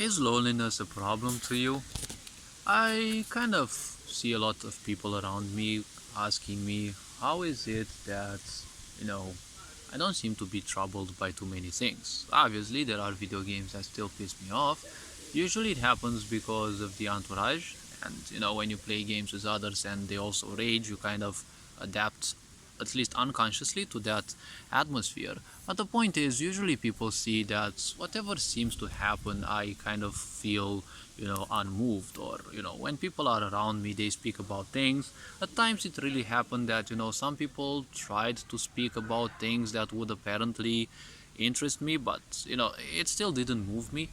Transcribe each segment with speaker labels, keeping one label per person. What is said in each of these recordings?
Speaker 1: Is loneliness a problem to you? I kind of see a lot of people around me asking me, how is it that, you know, I don't seem to be troubled by too many things. Obviously, there are video games that still piss me off. Usually, it happens because of the entourage, and when you play games with others and they also rage, you kind of adapt, at least unconsciously, to that atmosphere. But the point is, usually people see that whatever seems to happen, I kind of feel, unmoved, or when people are around me, they speak about things. At times, it really happened that some people tried to speak about things that would apparently interest me, but it still didn't move me.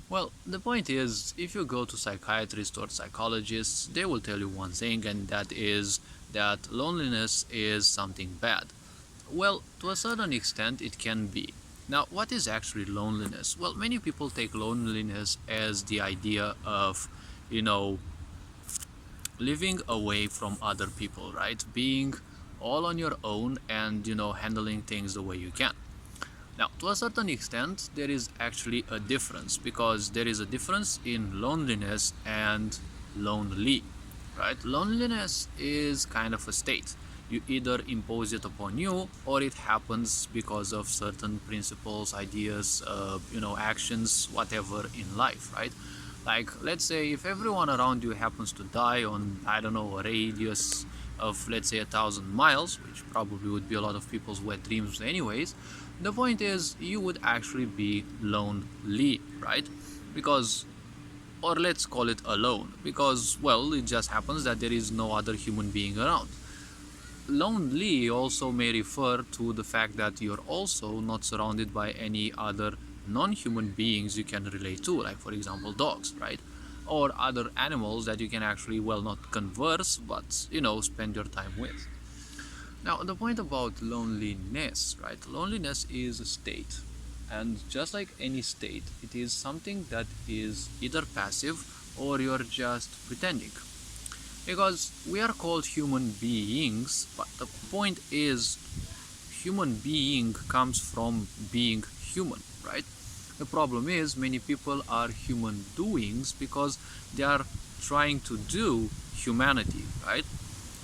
Speaker 1: Well, the point is, if you go to psychiatrists or psychologists, they will tell you one thing, and that is that loneliness is something bad. Well, to a certain extent, it can be. Now, what is actually loneliness? Well, many people take loneliness as the idea of, you know, living away from other people, right? Being all on your own and, handling things the way you can. Now, to a certain extent, there is actually a difference, because there is a difference in loneliness and lonely, right? Loneliness is kind of a state. You either impose it upon you, or it happens because of certain principles, ideas, actions, whatever in life, right? Like, let's say if everyone around you happens to die on, I don't know, a radius of, let's say, 1,000 miles, which probably would be a lot of people's wet dreams anyways, the point is you would actually be lonely, right? Because, or let's call it alone, because, well, it just happens that there is no other human being around. Lonely also may refer to the fact that you're also not surrounded by any other non-human beings you can relate to, like for example dogs, right? Or other animals that you can actually, well, not converse, but spend your time with. Now, the point about loneliness, right? Loneliness is a state, and just like any state, it is something that is either passive or you're just pretending. Because we are called human beings, but the point is, human being comes from being human, right? The problem is, many people are human doings because they are trying to do humanity, right?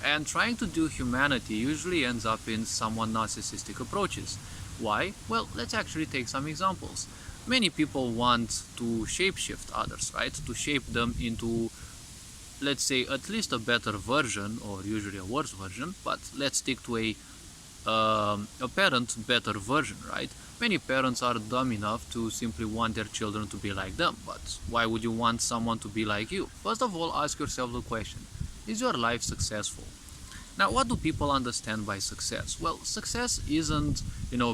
Speaker 1: And trying to do humanity usually ends up in somewhat narcissistic approaches. Why? Well, let's actually take some examples. Many people want to shapeshift others, right? To shape them into, let's say, at least a better version, or usually a worse version, but let's stick to a parent better version, right? Many parents are dumb enough to simply want their children to be like them, but why would you want someone to be like you? First of all, ask yourself the question, is your life successful? Now, what do people understand by success? Well, success isn't,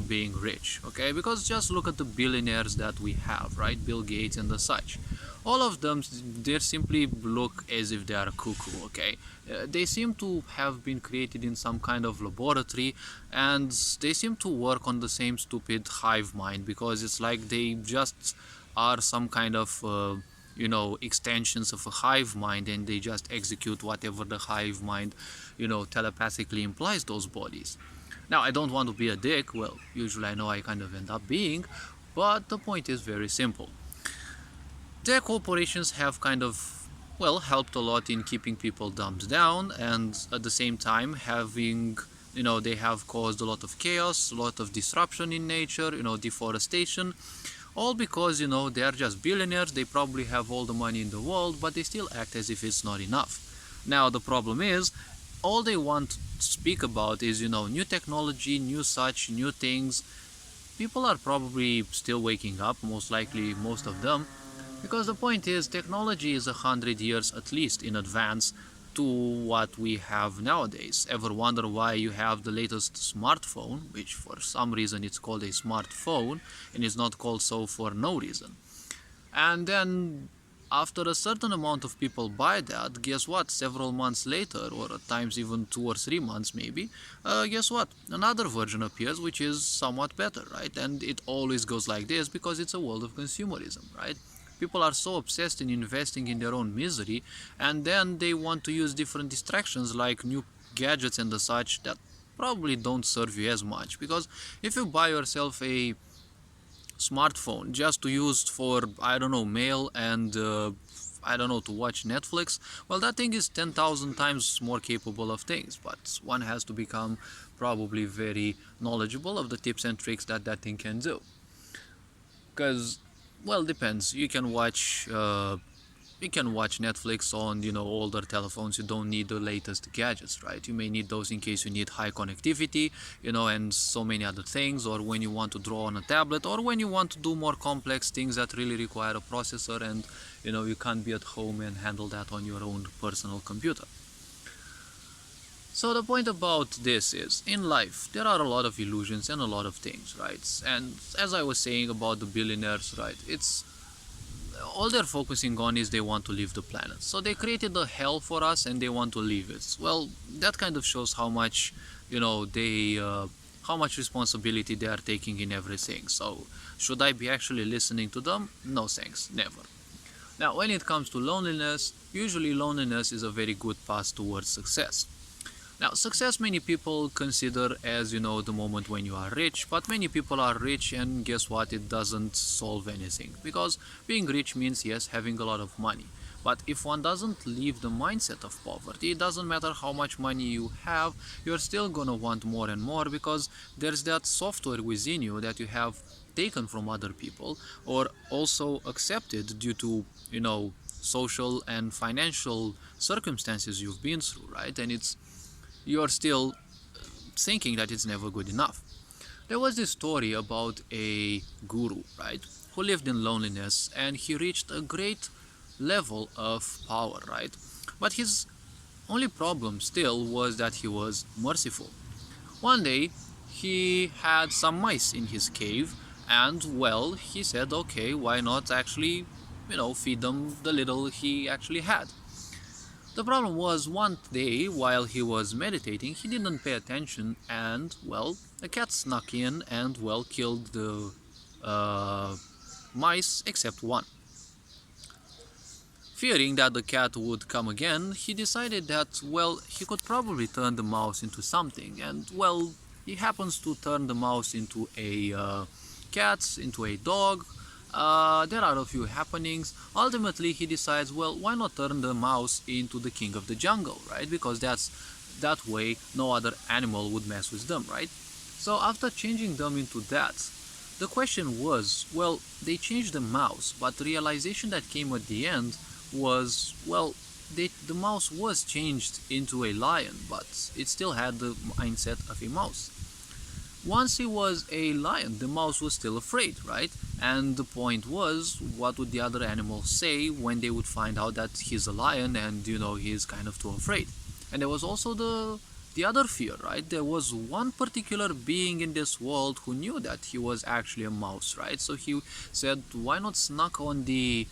Speaker 1: being rich, okay? Because just look at the billionaires that we have, right? Bill Gates and the such. All of them, they simply look as if they are cuckoo, okay? They seem to have been created in some kind of laboratory, and they seem to work on the same stupid hive mind, because it's like they just are some kind of extensions of a hive mind, and they just execute whatever the hive mind telepathically implies those bodies. Now, I don't want to be a dick. Well, usually I know I kind of end up being, but the point is very simple. Their corporations have kind of, well, helped a lot in keeping people dumbed down, and at the same time having, they have caused a lot of chaos, a lot of disruption in nature, deforestation, all because, they are just billionaires. They probably have all the money in the world, but they still act as if it's not enough. Now, the problem is, all they want to speak about is, new technology, new such, new things. People are probably still waking up, most likely most of them, because the point is, technology is 100 years at least in advance to what we have nowadays. Ever wonder why you have the latest smartphone, which for some reason it's called a smartphone and is not called so for no reason? And then after a certain amount of people buy that, guess what? Several months later, or at times even 2 or 3 months maybe, guess what? Another version appears which is somewhat better, right? And it always goes like this because it's a world of consumerism, right? People are so obsessed in investing in their own misery, and then they want to use different distractions like new gadgets and the such that probably don't serve you as much. Because if you buy yourself a smartphone just to use for, I don't know, mail and I don't know, to watch Netflix, well, that thing is 10,000 times more capable of things, but one has to become probably very knowledgeable of the tips and tricks that that thing can do. Because, well, depends. You can watch Netflix on, older telephones. You don't need the latest gadgets, right? You may need those in case you need high connectivity, and so many other things, or when you want to draw on a tablet, or when you want to do more complex things that really require a processor, and you can't be at home and handle that on your own personal computer. So the point about this is, in life, there are a lot of illusions and a lot of things, right? And as I was saying about the billionaires, right, it's all they're focusing on is they want to leave the planet. So they created a hell for us and they want to leave it. Well, that kind of shows how much, how much responsibility they are taking in everything. So should I be actually listening to them? No thanks, never. Now, when it comes to loneliness, usually loneliness is a very good path towards success. Now, success many people consider as, the moment when you are rich, but many people are rich and guess what? It doesn't solve anything. Because being rich means, yes, having a lot of money. But if one doesn't leave the mindset of poverty, it doesn't matter how much money you have, you're still gonna want more and more because there's that software within you that you have taken from other people or also accepted due to, social and financial circumstances you've been through, right? And you're still thinking that it's never good enough. There was this story about a guru, right, who lived in loneliness and he reached a great level of power, right? But his only problem still was that he was merciful. One day, he had some mice in his cave, and well, he said, okay, why not actually, feed them the little he actually had. The problem was one day while he was meditating, he didn't pay attention and, well, a cat snuck in and, well, killed the uh, mice except one. Fearing that the cat would come again, he decided that, well, he could probably turn the mouse into something. And, well, he happens to turn the mouse into a cat, into a dog. There are a few happenings. Ultimately, he decides, well, why not turn the mouse into the king of the jungle, right? Because that way no other animal would mess with them, right? So after changing them into that, the question was, well, they changed the mouse, but the realization that came at the end was, well, the mouse was changed into a lion, but it still had the mindset of a mouse. Once he was a lion, the mouse was still afraid, right? And the point was, what would the other animals say when they would find out that he's a lion and, he's kind of too afraid? And there was also the other fear, right? There was one particular being in this world who knew that he was actually a mouse, right? So he said, why not snuck on the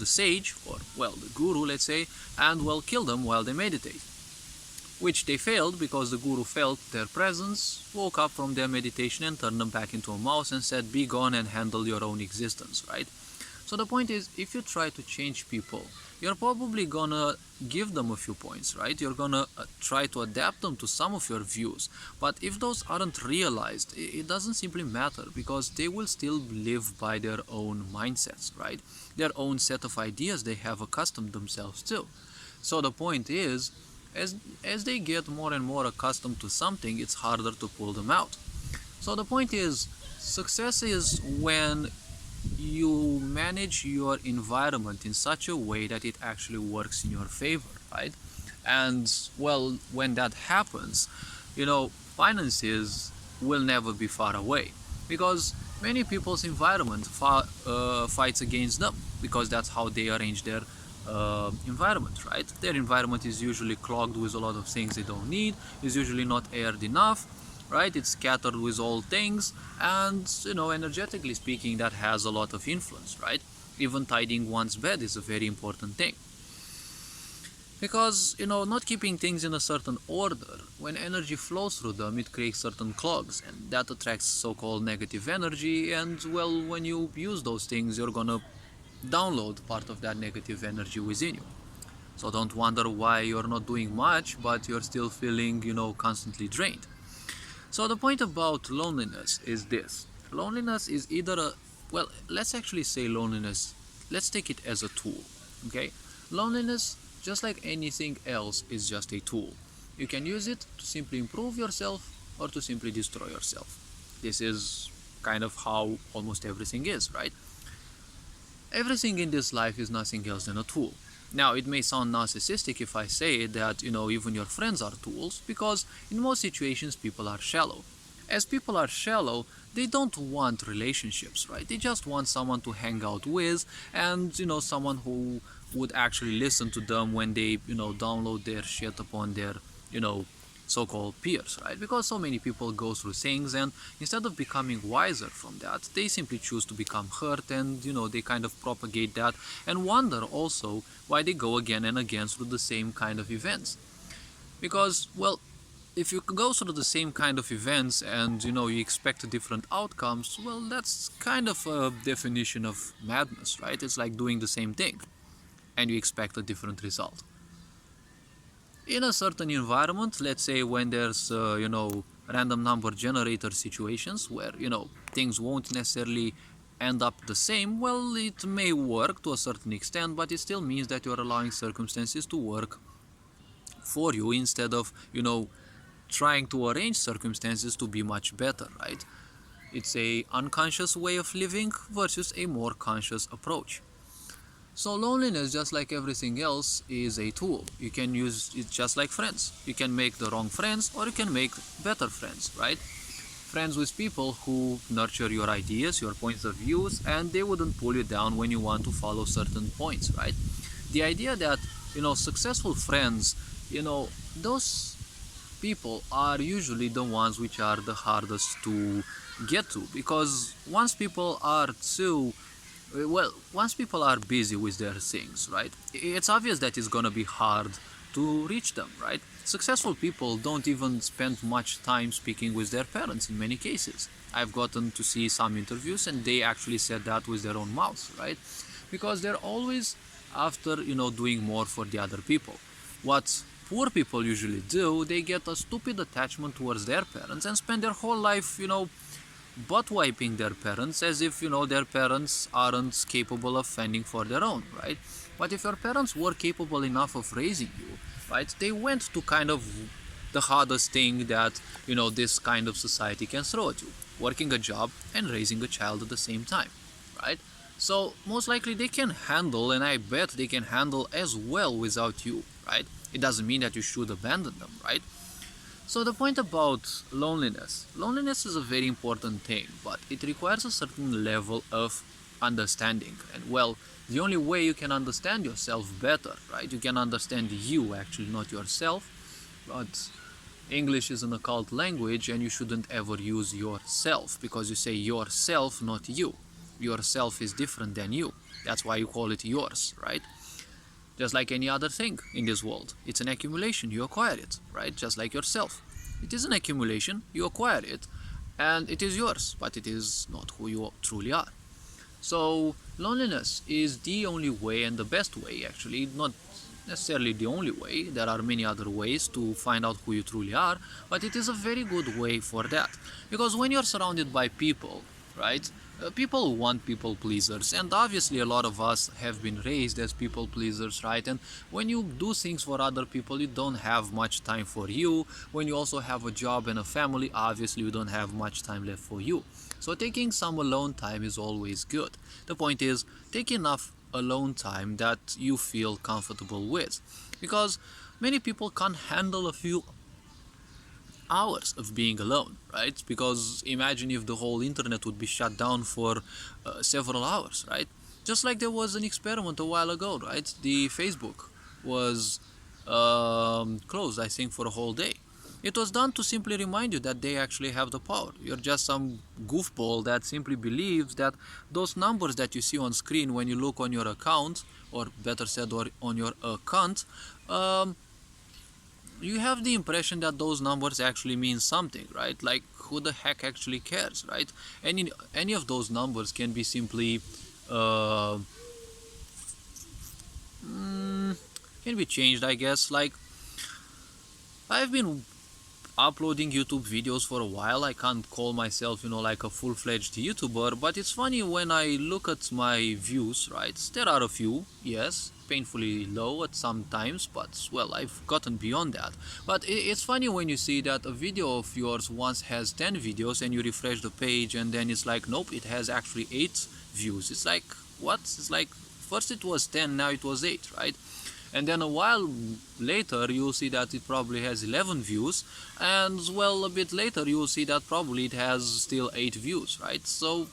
Speaker 1: sage, or, well, the guru, let's say, and, well, kill them while they meditate. Which they failed because the guru felt their presence, woke up from their meditation and turned them back into a mouse and said, be gone and handle your own existence, right? So the point is, if you try to change people, you're probably gonna give them a few points, right? You're gonna try to adapt them to some of your views. But if those aren't realized, it doesn't simply matter because they will still live by their own mindsets, right? Their own set of ideas they have accustomed themselves to. So the point is, as they get more and more accustomed to something, it's harder to pull them out. So the point is, success is when you manage your environment in such a way that it actually works in your favor, right? And, well, when that happens, finances will never be far away because many people's environment fights against them because that's how they arrange their environment, right? Their environment is usually clogged with a lot of things they don't need, is usually not aired enough, right? It's scattered with old things, and, energetically speaking, that has a lot of influence, right? Even tidying one's bed is a very important thing. Because, not keeping things in a certain order, when energy flows through them, it creates certain clogs, and that attracts so-called negative energy, and, well, when you use those things, you're gonna download part of that negative energy within you. So don't wonder why you're not doing much, but you're still feeling, constantly drained. So the point about loneliness is this. Loneliness is either a, well, let's actually say loneliness, let's take it as a tool, okay? Loneliness, just like anything else, is just a tool. You can use it to simply improve yourself or to simply destroy yourself. This is kind of how almost everything is, right? Everything in this life is nothing else than a tool. Now, it may sound narcissistic if I say that, even your friends are tools, because in most situations people are shallow. As people are shallow, they don't want relationships, right? They just want someone to hang out with and, someone who would actually listen to them when they, download their shit upon their, you know, so-called peers, right? Because so many people go through things, and instead of becoming wiser from that, they simply choose to become hurt, and they kind of propagate that and wonder also why they go again and again through the same kind of events. Because, well, if you go through the same kind of events and you expect different outcomes, well, that's kind of a definition of madness, right? It's like doing the same thing and you expect a different result. In a certain environment, let's say when there's random number generator situations where things won't necessarily end up the same, well, it may work to a certain extent, but it still means that you're allowing circumstances to work for you instead of trying to arrange circumstances to be much better, right? It's a unconscious way of living versus a more conscious approach. So loneliness, just like everything else, is a tool. You can use it just like friends. You can make the wrong friends or you can make better friends, right? Friends with people who nurture your ideas, your points of views, and they wouldn't pull you down when you want to follow certain points, right? The idea that, successful friends, those people are usually the ones which are the hardest to get to, because once people are busy with their things, right, it's obvious that it's gonna be hard to reach them, right? Successful people don't even spend much time speaking with their parents in many cases. I've gotten to see some interviews and they actually said that with their own mouths, right? Because they're always after, doing more for the other people. What poor people usually do, they get a stupid attachment towards their parents and spend their whole life, butt wiping their parents as if their parents aren't capable of fending for their own, right? But if your parents were capable enough of raising you, right, they went to kind of the hardest thing that this kind of society can throw at you: working a job and raising a child at the same time, right? So most likely they can handle, and I bet they can handle as well without you, right? It doesn't mean that you should abandon them, right? So the point about loneliness is a very important thing, but it requires a certain level of understanding. And well, the only way you can understand yourself better, right? You can understand you actually, not yourself, but English is an occult language and you shouldn't ever use yourself, because you say yourself, not you. Yourself is different than you. That's why you call it yours, right? Just like any other thing in this world, it's an accumulation, you acquire it, right? Just like yourself. It is an accumulation, you acquire it, and it is yours, but it is not who you truly are. So loneliness is the only way, and the best way actually, not necessarily the only way. There are many other ways to find out who you truly are, but it is a very good way for that. Because when you're surrounded by people, right, people want people pleasers, and obviously a lot of us have been raised as people pleasers, right? And when you do things for other people, you don't have much time for you. When you also have a job and a family, obviously you don't have much time left for you. So taking some alone time is always good. The point is, take enough alone time that you feel comfortable with, because many people can't handle a few hours of being alone, right? Because imagine if the whole internet would be shut down for several hours, right? Just like there was an experiment a while ago, right? The Facebook was closed, I think, for a whole day. It was done to simply remind you that they actually have the power. You're just some goofball that simply believes that those numbers that you see on screen when you look on your account, or better said, or on your account, you have the impression that those numbers actually mean something, right? Like, who the heck actually cares, right? Any of those numbers can be simply uh, can be changed, I guess. Like, I've been uploading YouTube videos for a while. I can't call myself, like a full-fledged YouTuber, but it's funny when I look at my views, right? There are a few, yes, painfully low at some times, but well, I've gotten beyond that. But it's funny when you see that a video of yours once has 10 videos and you refresh the page and then it's like, nope, it has actually 8 views. It's like, what? It's like, first it was 10, now it was 8, right? And then a while later you'll see that it probably has 11 views, and well, a bit later you'll see that probably it has still 8 views, right? So